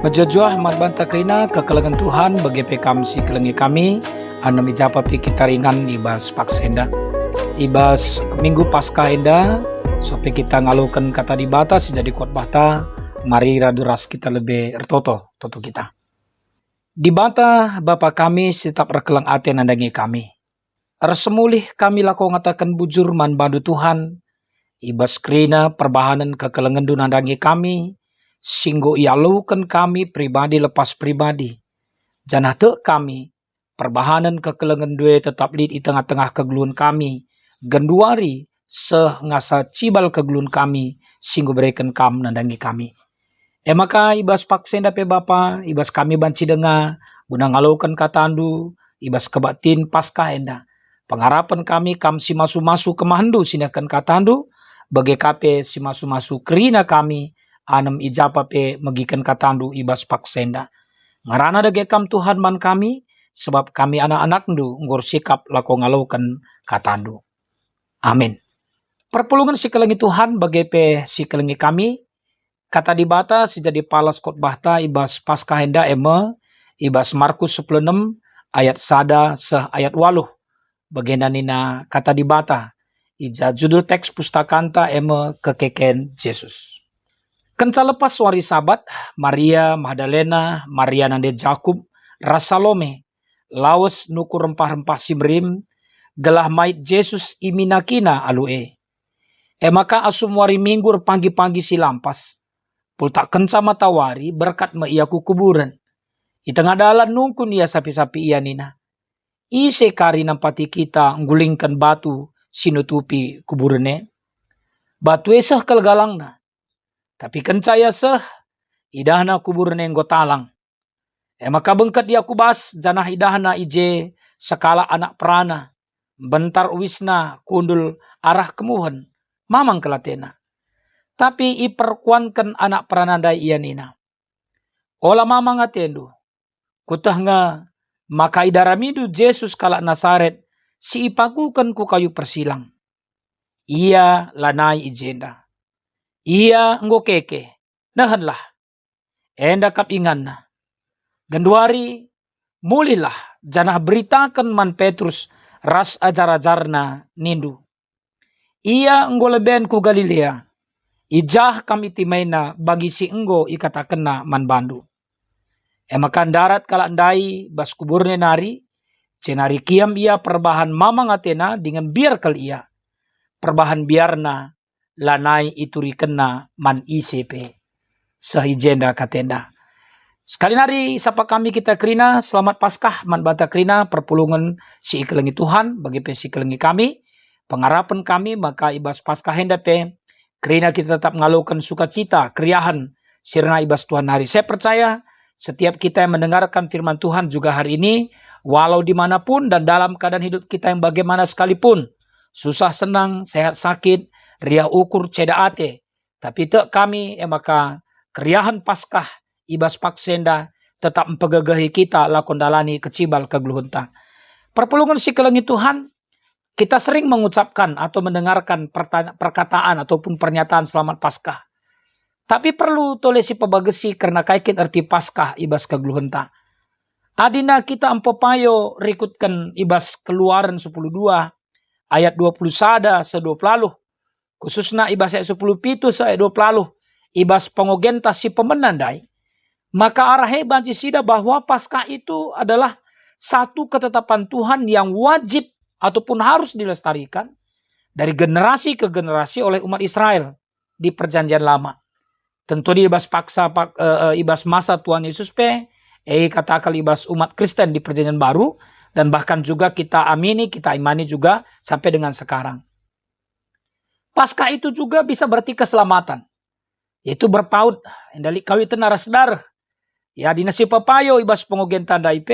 Majojoah magbanta krina kekalangan Tuhan bagi pekam si kelengi kami anami japa pi kita ringan ibas paksenda ibas minggu pasca enda sopi kita ngalukan kata di bata sejadi kuat bata mari raduras kita lebih ertoto toto kita di bata Bapa kami setiap rekelang ate nandangi kami resemulih kami lako ngatakan bujur man badu Tuhan ibas krina perbahanan kekelangan du nandangi kami singgo ialukan kami pribadi lepas pribadi. Janah te kami perbahanan kekelengan dua tetap lid di tengah-tengah kegeluan kami. Genduari ngasa cibal kegeluan kami singgo berikan kam nandangi kami. Maka ibas paksenda pe Bapa, ibas kami banci denga, guna ngalukan katandu, ibas kebatin pasca enda. Pengharapan kami kam si masu-masu kemahandu sinakan katandu, bagi kape si masu-masu kerina kami, anam ijapa pe megikan katandu ibas paksenda. Ngarana dage kam Tuhan man kami, sebab kami anak-anak ndu ngor sikap lako ngalukan katandu. Amin. Perpulungan si kelengi Tuhan bagi pe si kelengi kami, kata di bata sejadi palas kot bahta ibas pasca henda eme, ibas Markus 16 ayat sada seh ayat 8. Bagenda nina kata di bata, ija judul teks pustakanta eme kekeken Yesus. Kenca lepas wari sabat, Maria Magdalena, Maria nande Jakub, Rasalome, laos nuku rempah-rempah simrim, gelah mait Yesus iminakina alue. Maka asum wari minggu pagi-pagi silampas, pultak kenca matawari berkat me iaku kuburan. Di tengah dalan nungkun ia sapi-sapi ia nina. Ise kari nampati kita nggulingkan batu sinutupi kuburane. Batu esah kelgalangna. Tapi kencaya seh, idahna kubur nenggo talang. Maka bengkat dia kubas, janah idahna ije sekala anak perana. Bentar wisna kundul arah kemuhan, mamang kelatena. Tapi iperkuankan anak peranandai ia nina. Ola mamang atendu, kutah nga maka idaramidu Yesus kalak Nasaret, si ipakukan ku kayu persilang. Ia lanai ijenda. Ia nggo keke, nahanlah, enda kap inganna. Genduari, mulihlah, janah beritakan man Petrus ras ajar-ajarna nindu. Ia nggo leben ku Galilea, ijah kami timaina bagi si enggo ikatakenna man bandu. Emakan darat kala ndai bas kuburne nari, cenari kiam ia perbahan mamang atena dengan biar kali ia. Perbahan biarna, lanai ituri kena man ICP sehijenda katenda. Sekali nari sapa kami kita kerina selamat Paskah man bata kerina perpulungan si ikelengi Tuhan bagi pe si ikelengi kami pengharapan kami maka ibas Paskah henda pe kerina kita tetap ngalukan sukacita keriahan sirna ibas Tuhan hari. Saya percaya setiap kita yang mendengarkan firman Tuhan juga hari ini walau dimanapun dan dalam keadaan hidup kita yang bagaimana sekalipun susah senang sehat sakit ria ukur ceda ate. Tapi te kami maka keriahan Paskah ibas paksenda tetap mempegagahi kita lakon dalani kecibal kegluhunta. Perpulungan si kelengi Tuhan, kita sering mengucapkan atau mendengarkan perkataan ataupun pernyataan selamat Paskah. Tapi perlu tolesi pebagesi karena kaikin arti Paskah ibas kegluhunta. Adina kita empopayo rikutkan ibas Keluaran 10:2 ayat 20 sada se-20 khususnya ibas ayat 10 pitu saya 20 ibas pengogenta si pemenandai. Maka arahe banci sida bahwa Paskah itu adalah satu ketetapan Tuhan yang wajib ataupun harus dilestarikan dari generasi ke generasi oleh umat Israel di perjanjian lama. Tentu di ibas ibas masa Tuhan Yesus pe katakan ibas umat Kristen di perjanjian baru dan bahkan juga kita amini, kita imani juga sampai dengan sekarang. Paskah itu juga bisa berarti keselamatan. Yaitu berpaut. Endali kawitan narasdar. Ya dinasi papayo ibas pengogen tanda IP.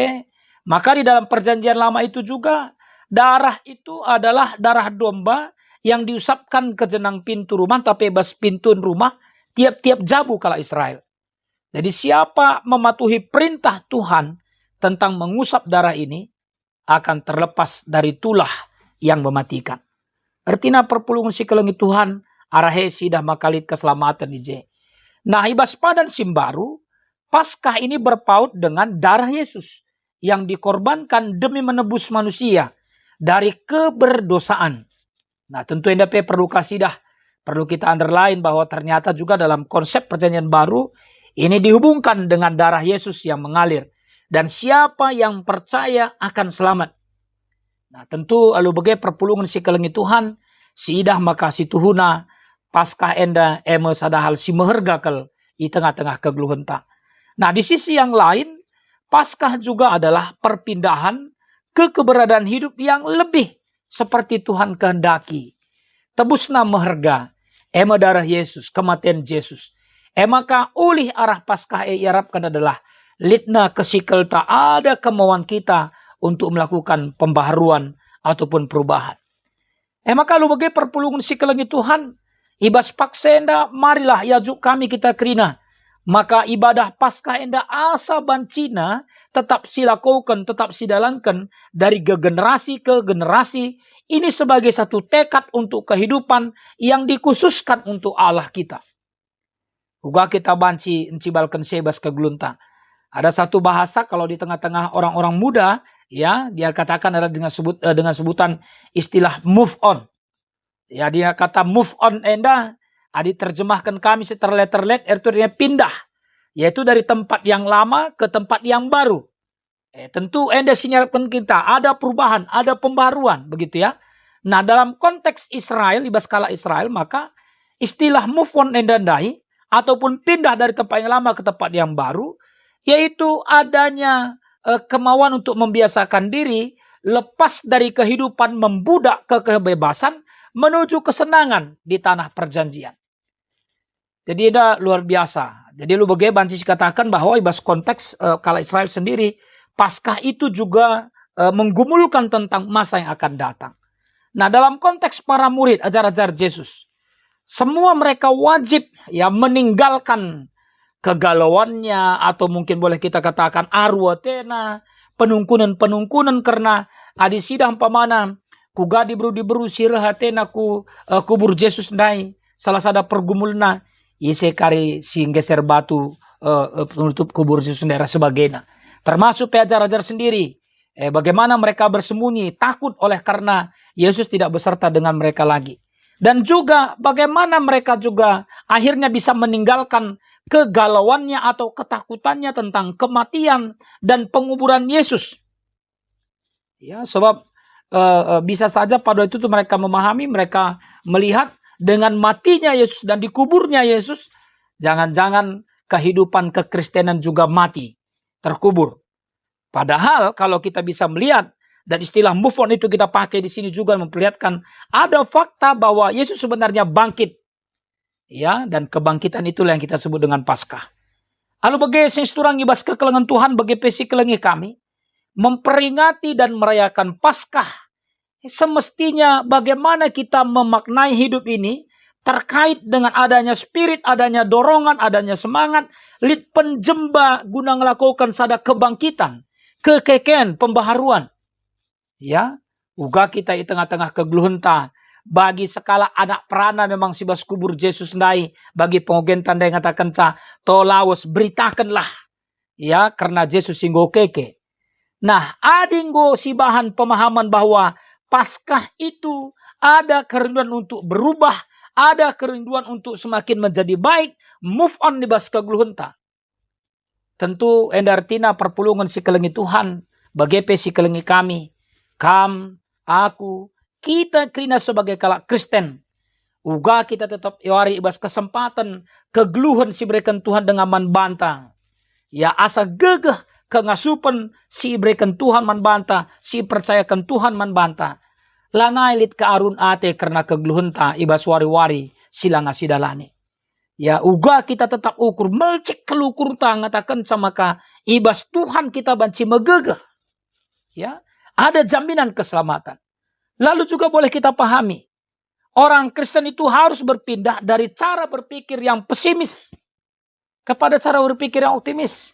Maka di dalam perjanjian lama itu juga. Darah itu adalah darah domba. Yang diusapkan ke jenang pintu rumah. Tapi ibas pintu rumah. Tiap-tiap jabu kala Israel. Jadi siapa mematuhi perintah Tuhan. Tentang mengusap darah ini. Akan terlepas dari tulah yang mematikan. Artinya perpulungan si kelengi Tuhan arahe sidah makalit keselamatan ije. Nah ibas padan simbaru Paskah ini berpaut dengan darah Yesus yang dikorbankan demi menebus manusia dari keberdosaan. Nah, tentu NDP perlu kasih dah. Perlu kita underline bahwa ternyata juga dalam konsep perjanjian baru ini dihubungkan dengan darah Yesus yang mengalir. Dan siapa yang percaya akan selamat. Nah, tentu alu bege perpulungan si kelengi Tuhan, si idah maka si tuhuna, paskah enda eme sadahal si mehergakel di tengah-tengah kegluhenta. Nah, di sisi yang lain, paskah juga adalah perpindahan ke keberadaan hidup yang lebih seperti Tuhan kehendaki. Tebusna meherga, ema darah Yesus, kematian Yesus. Maka ulih arah paskah iarapkan adalah litna kesikel tak ada kemauan kita untuk melakukan pembaharuan ataupun perubahan. Maka lu bagi perpulungan si kelengi Tuhan, ibas paksenda marilah yajuk kami kita kerina. Maka ibadah paskah enda asa bancina tetap silakukan, tetap sidalankan dari generasi ke generasi. Ini sebagai satu tekad untuk kehidupan yang dikhususkan untuk Allah kita. Uga kita banci encibalkan sebas keglunta. Ada satu bahasa kalau di tengah-tengah orang-orang muda, ya, dia katakan adalah dengan sebutan istilah move on. Ya, dia kata move on enda, diterjemahkan kami seterlet-terlet, artinya pindah. Yaitu dari tempat yang lama ke tempat yang baru. Tentu enda sinyalkan kita, ada perubahan, ada pembaruan, begitu ya. Nah, dalam konteks Israel, ibas skala Israel, maka istilah move on enda dai, ataupun pindah dari tempat yang lama ke tempat yang baru, yaitu adanya kemauan untuk membiasakan diri, lepas dari kehidupan membudak ke kebebasan, menuju kesenangan di tanah perjanjian. Jadi ada luar biasa. Jadi lu bagaimana Bancis katakan bahwa ibas konteks kala Israel sendiri, Paskah itu juga menggumulkan tentang masa yang akan datang. Nah, dalam konteks para murid ajar-ajar Yesus, semua mereka wajib ya meninggalkan kegalauannya, atau mungkin boleh kita katakan arwatena, penungkunan karena adi sidang pamana kuga dibru sirah hatena kubur Yesus nai salah sada pergumulna ise kari singgeser batu penutup kubur Yesus daerah sebagainya. Termasuk pengajar-ajar sendiri. Bagaimana mereka bersembunyi, takut oleh karena Yesus tidak beserta dengan mereka lagi. Dan juga bagaimana mereka juga akhirnya bisa meninggalkan kegalauannya atau ketakutannya tentang kematian dan penguburan Yesus. Ya, sebab bisa saja pada itu mereka memahami, mereka melihat dengan matinya Yesus dan dikuburnya Yesus, jangan-jangan kehidupan kekristenan juga mati, terkubur. Padahal kalau kita bisa melihat, dan istilah move on itu kita pakai di sini juga memperlihatkan ada fakta bahwa Yesus sebenarnya bangkit. Ya, dan kebangkitan itulah yang kita sebut dengan Paskah. Lalu bagi sesturang ibas kekelengan Tuhan bagi pesi kelengi kami memperingati dan merayakan Paskah. Semestinya bagaimana kita memaknai hidup ini terkait dengan adanya spirit, adanya dorongan, adanya semangat, lit penjemba guna melakukan sada kebangkitan, kekeken, pembaharuan. Ya, uga kita di tengah-tengah kegluhenta. Bagi skala anak perana memang sibas kubur Yesus nai. Bagi pengogen tanda yang katakan tolawos beritakanlah. Ya, karena Yesus singgo keke. Nah, adinggo si bahan pemahaman bahwa Paskah itu ada kerinduan untuk berubah, ada kerinduan untuk semakin menjadi baik, move on di bas kegluhenta. Tentu endartina perpulungan si kelengi Tuhan, bagepe si kelengi kami, aku, kita kerina sebagai kalak Kristen. Uga kita tetap iwari ibas kesempatan kegluhan si berikan Tuhan dengan manbantang. Ya asa gegah kengasupan si berikan Tuhan manbanta, si percayakan Tuhan manbanta. Lanai lit ke arun ate karena kegluhenta ibas wari-wari sila ngasidalani. Ya uga kita tetap ukur melcek kelukur ngatakan sama ka ibas Tuhan kita banci megegah. Ya, ada jaminan keselamatan. Lalu juga boleh kita pahami, orang Kristen itu harus berpindah dari cara berpikir yang pesimis kepada cara berpikir yang optimis.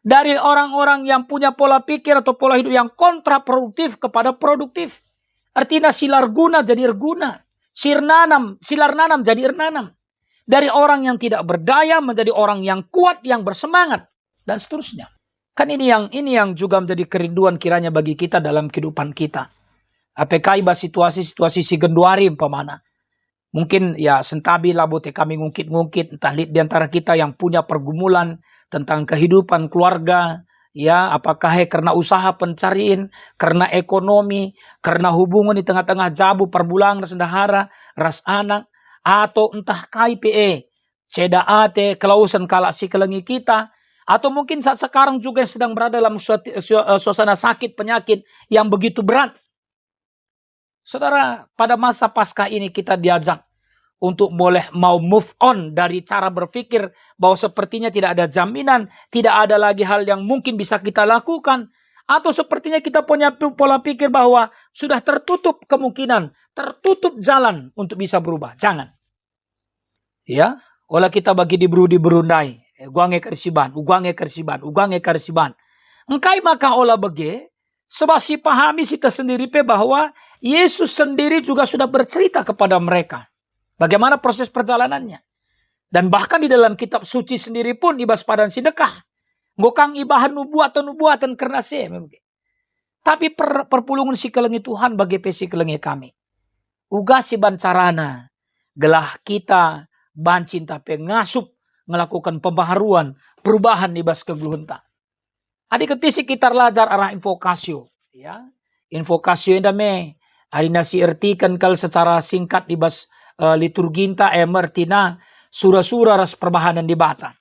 Dari orang-orang yang punya pola pikir atau pola hidup yang kontraproduktif kepada produktif. Artinya silar guna jadi erguna. Silar nanam jadi ernanam. Dari orang yang tidak berdaya menjadi orang yang kuat, yang bersemangat. dan seterusnya. Kan ini yang juga menjadi kerinduan kiranya bagi kita dalam kehidupan kita. Apakah iba situasi-situasi si genduari umpamana. Mungkin ya sentabi labote kami ngungkit-ngungkit entah di antara kita yang punya pergumulan tentang kehidupan keluarga, ya apakah karena usaha pencarian, karena ekonomi, karena hubungan di tengah-tengah jabu perbulangan sendahara, ras anak, atau entah KPE, ceda ate, kelausan kalak si kelengi kita, atau mungkin saat sekarang juga yang sedang berada dalam suasana sakit penyakit yang begitu berat. Saudara, pada masa Paskah ini kita diajak untuk mau move on dari cara berpikir bahwa sepertinya tidak ada jaminan, tidak ada lagi hal yang mungkin bisa kita lakukan, atau sepertinya kita punya pola pikir bahwa sudah tertutup kemungkinan, tertutup jalan untuk bisa berubah. Jangan. Ya, olah kita bagi di berundai, ugange kersiban. Engkai maka olah bagi sebab si pahami kita sendiri bahwa Yesus sendiri juga sudah bercerita kepada mereka bagaimana proses perjalanannya. Dan bahkan di dalam kitab suci sendiri pun ibas padan sidekah. Ngokang ibahan nubuatan karena saya. Tapi perpulungan si kelengi Tuhan bagi pesi kelengi kami. Uga si bancarana. Gelah kita bancinta pengasup. Melakukan pembaharuan. Perubahan ibas kegeluhenta. Adik ketisi kita lajar arah invokasio. Ya. Invokasio yang dame. Hari nasi ertikan kal secara singkat ibas liturginta emertina sura-sura ras perbahanan di bata.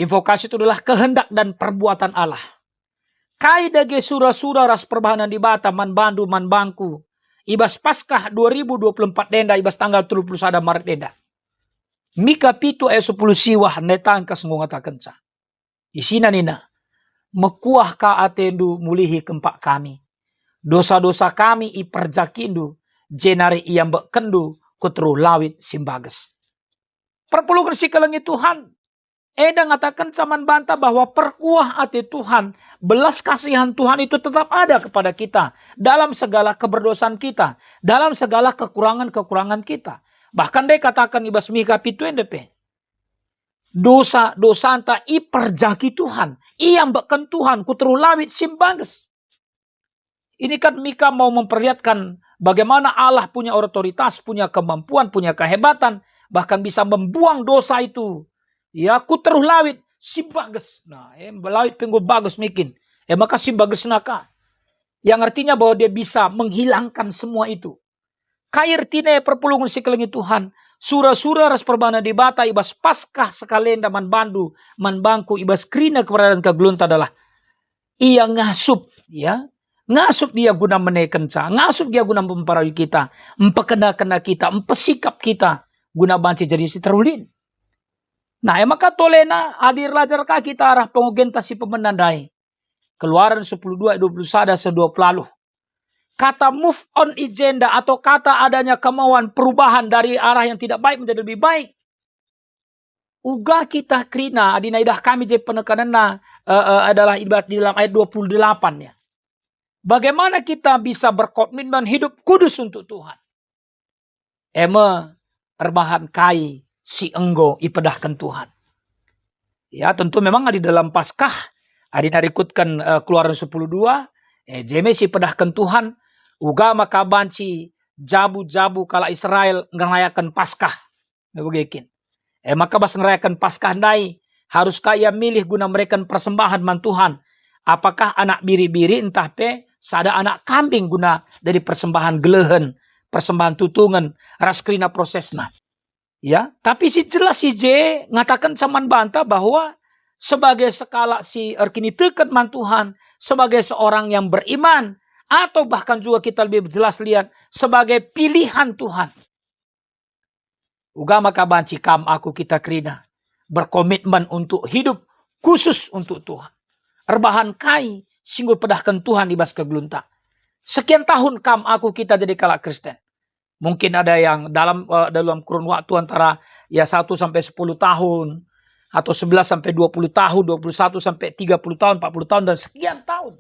Invokasi itu adalah kehendak dan perbuatan Allah. Kai dage sura-sura ras perbahanan di bata man bandu man bangku. Ibas Paskah 2024 denda ibas tanggal 31 Maret denda. Mika pitu 10 siwah netangkas ngatakenca. Isina nina. Mekuah ka atendu mulihi kempak kami. Dosa-dosa kami iperjakindu. Jenari ia kendu kutru lawit simbages. Perpuluhan si kelengi Tuhan. Eda ngatakan caman bantah bahwa perkuah hati Tuhan. Belas kasihan Tuhan itu tetap ada kepada kita. Dalam segala keberdosaan kita. Dalam segala kekurangan-kekurangan kita. Bahkan dia katakan ibas Mika pitu endepe. Dosa anta iperjaki Tuhan. Ia mbeken Tuhan kutru lawit simbages. Ini kan Mika mau memperlihatkan bagaimana Allah punya otoritas, punya kemampuan, punya kehebatan. Bahkan bisa membuang dosa itu. Ya, kuteruh lawit, simbages. Nah, lawit penggo bagus mikin. Maka simbages naka. Yang artinya bahwa dia bisa menghilangkan semua itu. Kair tine perpulungan si kelengi Tuhan. Sura-sura ras perbana di bata ibas Paskah sekalenda man bandu, man bangku ibas krina keberadaan kegelunta adalah. Ia ngasup, ya. Ngasup dia guna menekenca, ngasup dia guna memparawi kita, empekena-kena kita, empesikap kita, guna banci jadi si terulin. Nah, maka tolena hadir lajar ka kita arah pengogentasi pemenandai. Keluaran 12:21 sedua pelalu. Kata move on agenda atau kata adanya kemauan perubahan dari arah yang tidak baik menjadi lebih baik. Uga kita krina adinaidah kami je penekananna adalah ibarat di dalam ayat 28 ya. Bagaimana kita bisa berkomitmen hidup kudus untuk Tuhan? Erbahan kai si enggo ipedahkan Tuhan. Ya tentu memang di dalam Paskah adina rikutkan Keluaran 10:2 jeme si pedahkan Tuhan uga maka banci jabu-jabu kala Israel ngerayakan Paskah. Begikin. Maka bas ngerayakan Paskah ndai haruskah ia milih guna mereka persembahan man Tuhan? Apakah anak biri-biri entah sada anak kambing guna dari persembahan gelehen, persembahan tutungan, raskrina prosesna. Ya, tapi si jelas si J ngatakan saman bantah bahwa sebagai skala si erkini teken man Tuhan, sebagai seorang yang beriman, atau bahkan juga kita lebih jelas lihat sebagai pilihan Tuhan. Uga maka banci kam aku kita krina berkomitmen untuk hidup khusus untuk Tuhan. Erbahan kai singgung pedahkan Tuhan ibas kegelunta. Sekian tahun kam aku kita jadi kala Kristen. Mungkin ada yang dalam kurun waktu antara ya 1 sampai 10 tahun atau 11 sampai 20 tahun, 21 sampai 30 tahun, 40 tahun dan sekian tahun.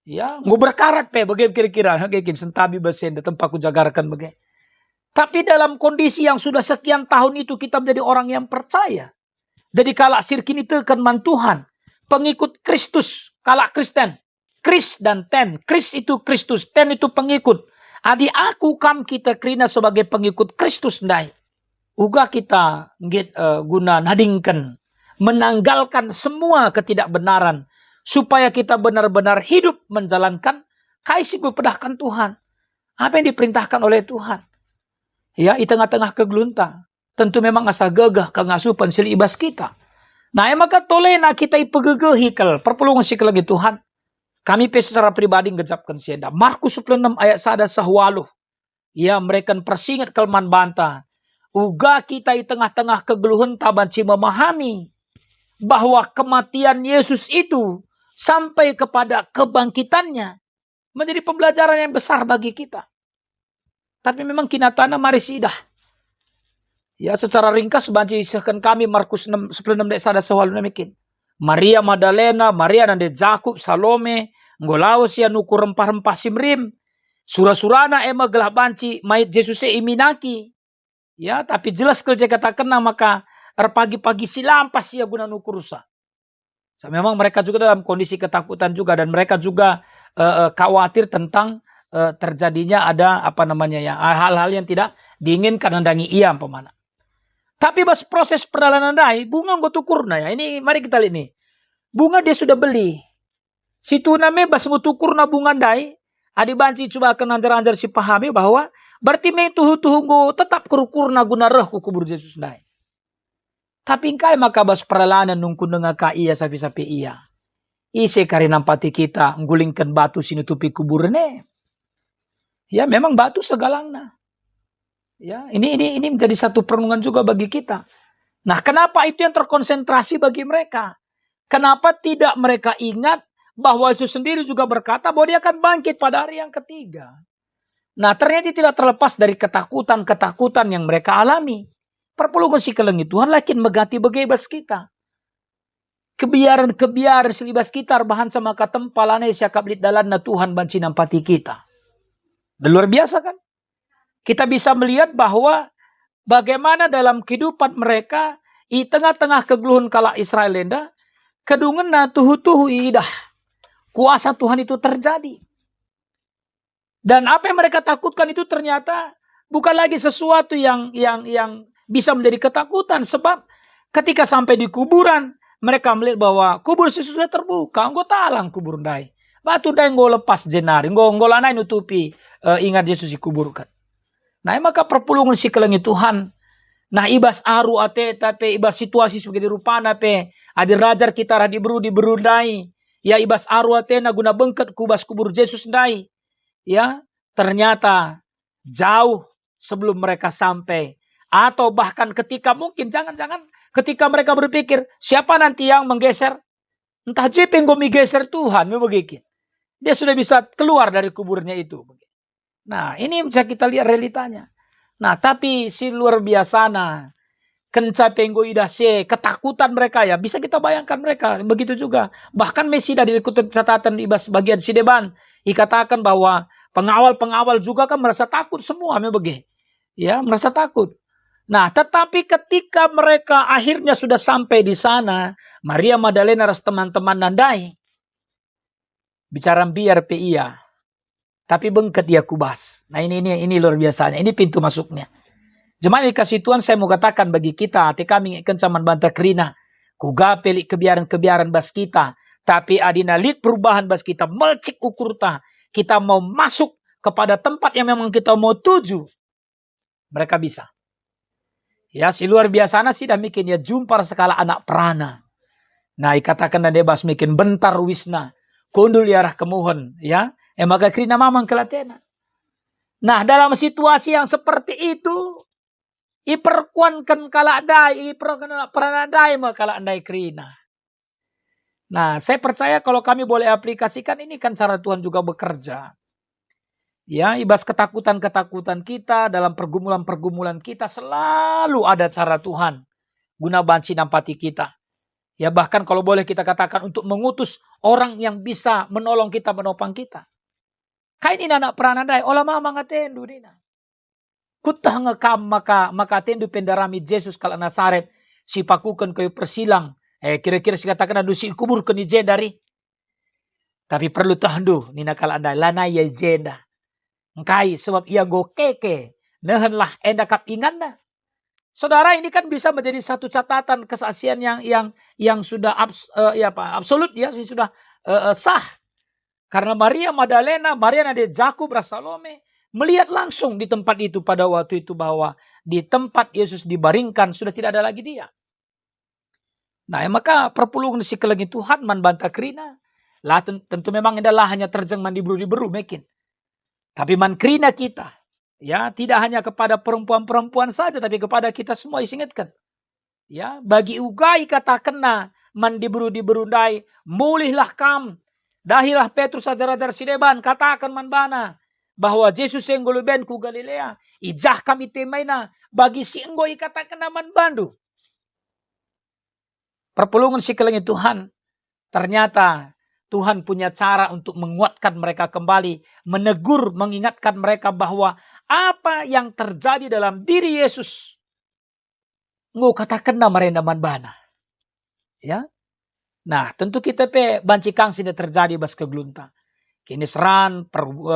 Ya, nggak berkarat bagaimana kira-kira kayak sentabi besen tempat ku jagarkan bagaimana. Tapi dalam kondisi yang sudah sekian tahun itu kita menjadi orang yang percaya. Jadi kalak sirkini tekan man Tuhan. Pengikut Kristus, kalak Kristen. Kris dan ten. Kris itu Kristus, ten itu pengikut. Adi aku kam kita krina sebagai pengikut Kristus ndai. Uga kita guna nadingkan. Menanggalkan semua ketidakbenaran. Supaya kita benar-benar hidup menjalankan kaisi bepedahkan Tuhan. Apa yang diperintahkan oleh Tuhan. Ya, di tengah-tengah kegeluntang. Tentu memang asa gagah kengasupan sili ibas kita. Nah, maka tolena kita ipegegehi kal. Perpulungan si lagi Tuhan. Kami secara pribadi ngejapkan sienda. Markus 16 ayat 1 sahwaluh. Ya, mereka persingat kelman banta. Uga kita di tengah-tengah kegeluhan tabanci memahami. Bahwa kematian Yesus itu sampai kepada kebangkitannya. Menjadi pembelajaran yang besar bagi kita. Tapi memang kinatana mari sidah. Ya, secara ringkas banci isahkan kami Markus 16 ayat 1 sahwaluh namikin. Maria Magdalena, Maria nande Jakub, Salome, ngolawo siya nuku rempah-rempah simrim. Surah-surana ema gelah banci mayit Jesus iminaki. Ya, tapi jelas kerja katakan maka pagi-pagi silampas siya guna nuku rusa. So, memang mereka juga dalam kondisi ketakutan juga dan mereka juga khawatir tentang terjadinya ada hal-hal yang tidak diinginkan nandangi ia pemana. Tapi pas proses perjalanan dai, bunga nggo tukurna ya. Ini mari kita lihat nih. Bunga dia sudah beli. Situ namanya bas tukurna bunga dai. Adi banci coba akan anjar-anjar si pahami bahwa berarti me tuhu-tuhu nggo tetap kerukurna guna reh ku kubur Yesus dai. Tapi engkai maka bas perjalanan nungku dengar ka iya sapi-sapi iya. Ise kari nampati kita nggulingkan batu sinutupi kuburne. Ya memang batu segalangna. Ya, ini menjadi satu perenungan juga bagi kita. Nah, kenapa itu yang terkonsentrasi bagi mereka? Kenapa tidak mereka ingat bahwa Yesus sendiri juga berkata bahwa dia akan bangkit pada hari yang ketiga. Nah, ternyata tidak terlepas dari ketakutan-ketakutan yang mereka alami. Perpulungan si kelengi Tuhan lakin megati begebas kita. Kebiaran-kebiaran silibas kita bahan sama katempalane siakablit dalan na Tuhan banci nampati kita. Dan luar biasa kan? Kita bisa melihat bahwa bagaimana dalam kehidupan mereka di tengah-tengah kegeluhan kala Israel lenda kedungen na tuhu-tuhu idah. Kuasa Tuhan itu terjadi. Dan apa yang mereka takutkan itu ternyata bukan lagi sesuatu yang bisa menjadi ketakutan. Sebab ketika sampai di kuburan mereka melihat bahwa kubur Yesus sudah terbuka. Engkau talang kubur dai. Batu dai engkau lepas jenari. Engkau lanai nutupi ingat Yesus dikuburkan. Nah, maka perpulungan si kelengi Tuhan. Nah, ibas aru ate tapi ibas situasi sebagai rupana pe. Adi rajar kita radi berundai. Ya ibas aru ate na guna bengket kubas kubur Yesus dai. Ya, ternyata jauh sebelum mereka sampai. Atau bahkan ketika mungkin jangan-jangan ketika mereka berpikir siapa nanti yang menggeser. Entah jepeng gomi geser Tuhan. Begitu. Dia sudah bisa keluar dari kuburnya itu. Nah, ini bisa kita lihat realitanya. Nah, tapi si luar biasa nah. Kenca penggo idase, ketakutan mereka ya. Bisa kita bayangkan mereka. Begitu juga. Bahkan Mesida di catatan di bagian Sideban. Dikatakan bahwa pengawal-pengawal juga kan merasa takut semua. Ya, merasa takut. Nah, tetapi ketika mereka akhirnya sudah sampai di sana. Maria Magdalena ras teman-teman nandai. Bicara biar pe iya. Tapi bengket dia kubas. Nah ini luar biasanya. Ini pintu masuknya. Jemaat dikasih Tuhan saya mau katakan bagi kita. Hati kami kencaman banta kerina. Kugapelik kebiaran-kebiaran bas kita. Tapi adina lid perubahan bas kita. Melcik ukurta. Kita mau masuk kepada tempat yang memang kita mau tuju. Mereka bisa. Ya si luar biasanya sih dah bikin ya jumpa sekala anak perana. Nah ikatakan dan debas bikin bentar wisna. Kundul yarah kemuhon. Ya. Maka krina mamang kelatena. Nah dalam situasi yang seperti itu. Iperkuankan kala dai. Iperkuankan perana dai kala dai krina. Nah saya percaya kalau kami boleh aplikasikan. Ini kan cara Tuhan juga bekerja. Ya ibas ketakutan-ketakutan kita. Dalam pergumulan-pergumulan kita. Selalu ada cara Tuhan. Guna banci nampati kita. Ya bahkan kalau boleh kita katakan. Untuk mengutus orang yang bisa menolong kita. Menopang kita. Kain ini anak peranandai, olah mama ngatendu dina. Kutah ngekam maka tendu pendarami Yesus kala Nasaret. si pakukan kayu persilang. Kira-kira si katakan adu si kubur ke ni jedari. Tapi perlu tahandu ni nakal anda lana ya jenda. Ngkai sebab ia go keke. Nehenlah enda kap inganna. Saudara, ini kan bisa menjadi satu catatan kesaksian yang sudah absolut ya, sudah sah. Karena Maria Magdalena, Maria Nade Jakub, Salome melihat langsung di tempat itu pada waktu itu bahwa di tempat Yesus dibaringkan sudah tidak ada lagi dia. Nah, maka perpulungan si kelengi Tuhan man bantah krina. Lah tentu memang adalah hanya terjeng man diburu mekin. Tapi man krina kita. Ya, tidak hanya kepada perempuan-perempuan saja, tapi kepada kita semua isingatkan. Ya, bagi ugai kata kena, man diburu-diberundai, mulihlah kam, dahilah Petrus ajar-ajar sideban, katakan man bana, bahwa Yesus yang guluben ku Galilea, ijah kami temaina, bagi si enggoi kata kena man bandu. Perpulungan si kelengi Tuhan, ternyata Tuhan punya cara untuk menguatkan mereka kembali, menegur, mengingatkan mereka bahwa apa yang terjadi dalam diri Yesus, nggak katakan nama rendaman bana, ya. Nah, tentu kita banci kang sini terjadi bas kegelunta. Kini seran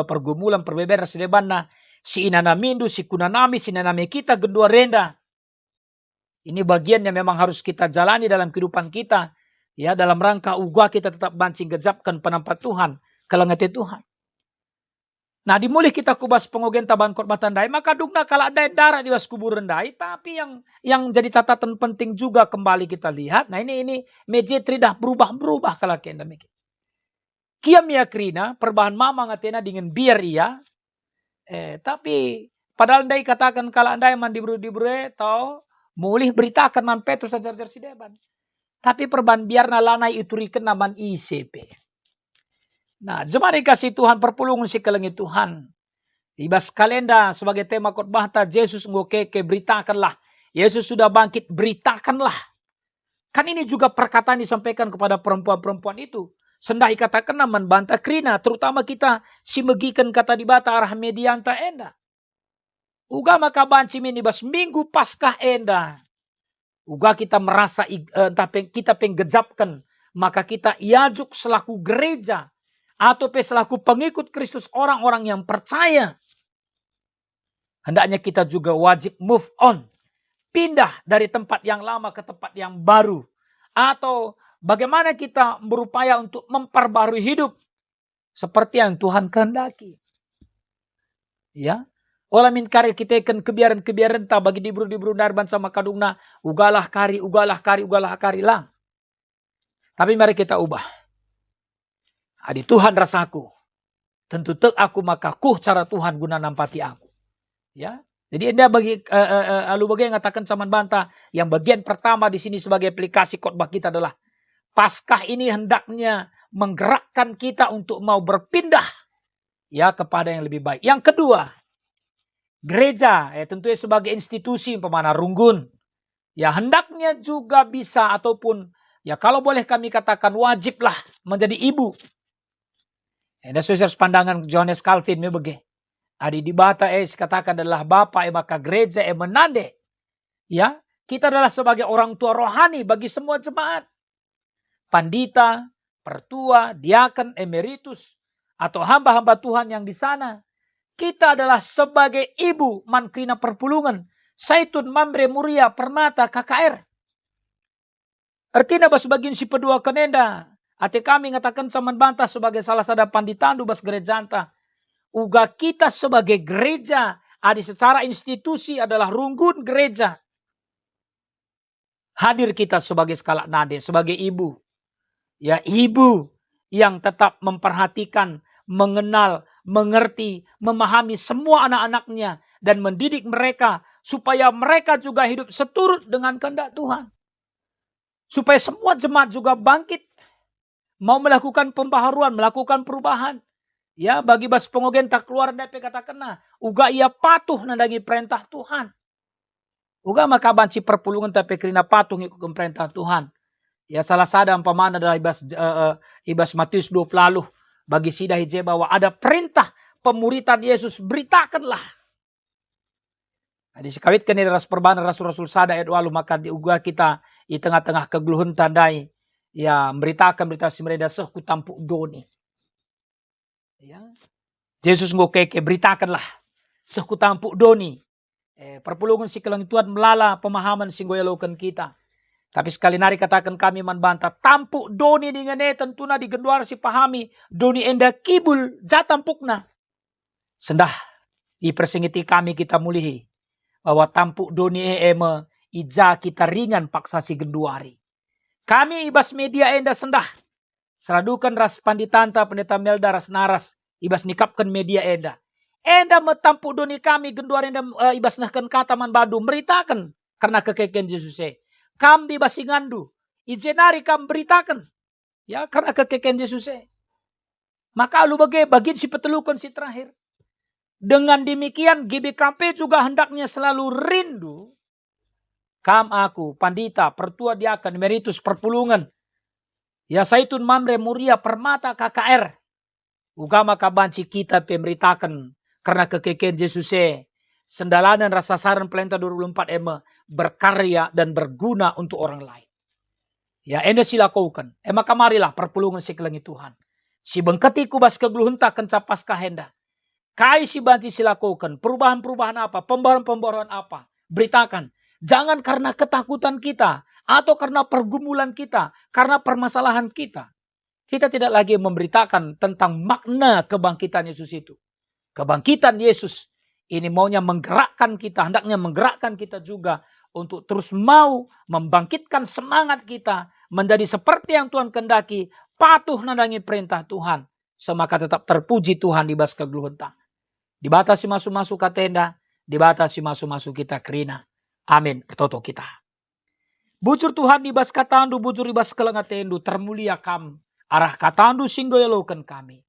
pergumulan perbeberan sedebana si inana mindu si kunanami si nanami kita gendua renda. Ini bagian yang memang harus kita jalani dalam kehidupan kita. Ya, dalam rangka uga kita tetap bancing gejapkan penampat Tuhan, kelengati Tuhan. Nah, dimulih kita kubas pengogen taban korbatan dai, maka dugna kala dai darah di bas kubur rendai, tapi yang jadi catatan penting juga kembali kita lihat. Nah, ini mejetri dah berubah kala kenda mikir. Kiam ya krina perbahan mama ngatena dengan biar ia, tapi padahal dai katakan kala dai man diburu tau mulih beritakan man Petrus ajar-ajar si deban. Tapi perban biarna lanai iturikan naman ICP. Nah, jemari kasih Tuhan perpulungan si kelengi Tuhan. Ibas kalenda sebagai tema khotbah ta Yesus ngokeke beritakanlah. Yesus sudah bangkit, beritakanlah. Kan ini juga perkataan disampaikan kepada perempuan-perempuan itu. Sendai katakan naman bantah krina, terutama kita si megikan kata di bata arah medianta enda. Uga maka banci minibas minggu paskah enda. Uga kita merasa kita penggejapkan, maka kita iajuk selaku gereja atau selaku pengikut Kristus orang-orang yang percaya. Hendaknya kita juga wajib move on, pindah dari tempat yang lama ke tempat yang baru, atau bagaimana kita berupaya untuk memperbarui hidup seperti yang Tuhan kehendaki. Ya. Olah min kari kita ikan kebiaran ta bagi diburu darban sama kadungna ugalah kari lang. Tapi mari kita ubah. Adi Tuhan rasaku. Tentu tek aku maka kuh cara Tuhan guna nampati aku. Ya. Jadi Anda bagi yang ngatakan saman bantah yang bagian pertama di sini sebagai aplikasi khotbah kita adalah Paskah ini hendaknya menggerakkan kita untuk mau berpindah ya kepada yang lebih baik. Yang kedua, gereja, tentunya sebagai institusi pemana runggun, ya hendaknya juga bisa ataupun ya kalau boleh kami katakan wajiblah menjadi ibu. Ada sesuai pandangan Johannes Calvin begini. Adi di bata katakan adalah bapa maka gereja menande. Ya, kita adalah sebagai orang tua rohani bagi semua jemaat. Pandita, pertua, diaken, emeritus atau hamba-hamba Tuhan yang di sana. Kita adalah sebagai ibu mankrina perpulungan. Saitun Mamre Muria Permata KKR. Artinya bas bagian si pedua kenenda. Ate kami ngatakan saman bantah sebagai salah satu panditandu bas gereja anta. Uga kita sebagai gereja. Adi secara institusi adalah runggun gereja. Hadir kita sebagai skala nade. Sebagai ibu. Ya ibu yang tetap memperhatikan, mengenal, mengerti, memahami semua anak-anaknya dan mendidik mereka supaya mereka juga hidup seturut dengan kehendak Tuhan. Supaya semua jemaat juga bangkit, mau melakukan pembaharuan, melakukan perubahan. Ya, bagi bas pengogen tak keluar dari kata kena, uga ia patuh nandangi perintah Tuhan. Uga maka banci perpulungan tapi kerina patuh ngikut perintah Tuhan. Ya salah satu umpamana adalah ibas Matius 20 lalu. Bagi sidah hije bahwa ada perintah pemuritan Yesus, beritakanlah. Adi sekawit kini ras perbana rasul-rasul sada ayat walu maka diugah kita di tengah-tengah kegluhun tandai ya memberitakan berita si mereka seh ku tampuk doni. Ya. Yesus ngokeke beritakanlah seh ku tampuk doni. Perpulungan si kelang Tuhan melala pemahaman sing goyalokan kita. Tapi sekali nari katakan kami manbantah tampuk doni dengan tentuna di genduar si pahami doni enda kibul jatampukna. Sendah dipersingiti kami kita mulihi bahwa tampuk doni eme ija kita ringan paksa si genduari. Kami ibas media enda sendah. Seradukan ras panditanta pendeta Melda ras naras ibas nikapkan media enda. Enda metampuk doni kami genduari enda ibas nahkan kata man badu meritakan karena kekeken Yesus Kam di basingandu, ijenari kam beritakan, ya karena kekeken Yesus Maka lu bagin si petelukan si terakhir. Dengan demikian GBKP juga hendaknya selalu rindu. Kam aku, pandita, pertua diakan, emeritus, perpulungan. Ya saitun mamre muria permata KKR. Ugama kabanci kita pemberitakan karena kekeken Yesus Sendalanan rasa saran Pelenta 24 berkarya dan berguna untuk orang lain. Ya, enda silakukan. Maka marilah perpulungan si kelengi Tuhan. Si bengketi kubas kegluhunta kencapas kahenda. Kai si banci silakukan. Perubahan-perubahan apa, pembaruan-pembaruan apa. Beritakan. Jangan karena ketakutan kita. Atau karena pergumulan kita. Karena permasalahan kita. Kita tidak lagi memberitakan tentang makna kebangkitan Yesus itu. Kebangkitan Yesus ini maunya menggerakkan kita, hendaknya menggerakkan kita juga untuk terus mau membangkitkan semangat kita menjadi seperti yang Tuhan kehendaki, patuh nandangi perintah Tuhan. Semaka tetap terpuji Tuhan di bas kegluhunta. Dibatasi masuk-masuk ke tenda, dibatasi masuk-masuk kita kerina. Amin. Ketoto kita. Bujur Tuhan di bas katandu, bujur di bas kelengatendu, termulia kam. Arah katandu singgoyalokan kami.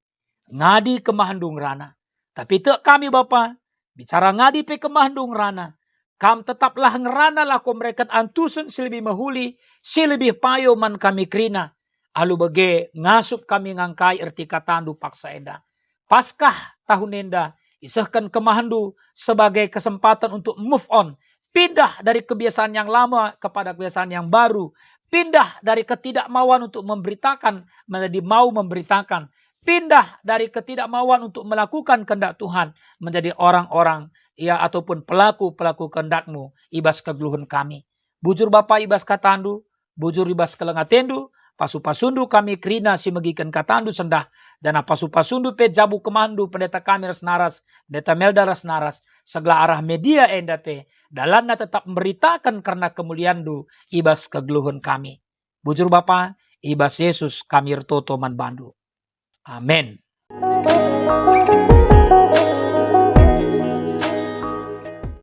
Ngadi kemahandung rana. Tapi tak kami Bapa. Bicara ngadi pe kemahandung rana. Kam tetaplah ngerana lah ko mereka antusun si lebih mahuli. Si lebih payo man kami krina. Alu bage ngasup kami ngangkai erti katandu paksa enda. Paskah tahun enda. Isahkan kemahandu sebagai kesempatan untuk move on. Pindah dari kebiasaan yang lama kepada kebiasaan yang baru. Pindah dari ketidakmauan untuk memberitakan menjadi mau memberitakan. Pindah dari ketidakmauan untuk melakukan kehendak Tuhan menjadi orang-orang ya ataupun pelaku-pelaku kehendak-Mu ibas kegluhun kami. Bujur Bapa ibas katandu, bujur ibas kelengatendu, pasu-pasundu kami krina si megikan katandu sendah dan pasu-pasundu pe jabu kemandu pendeta kami ras naras, pendeta Melda ras naras, segala arah media enda pe dalanna tetap memberitakan karena kemuliandu ibas kegluhun kami. Bujur Bapa ibas Yesus kami rtoto man bandu. Amin.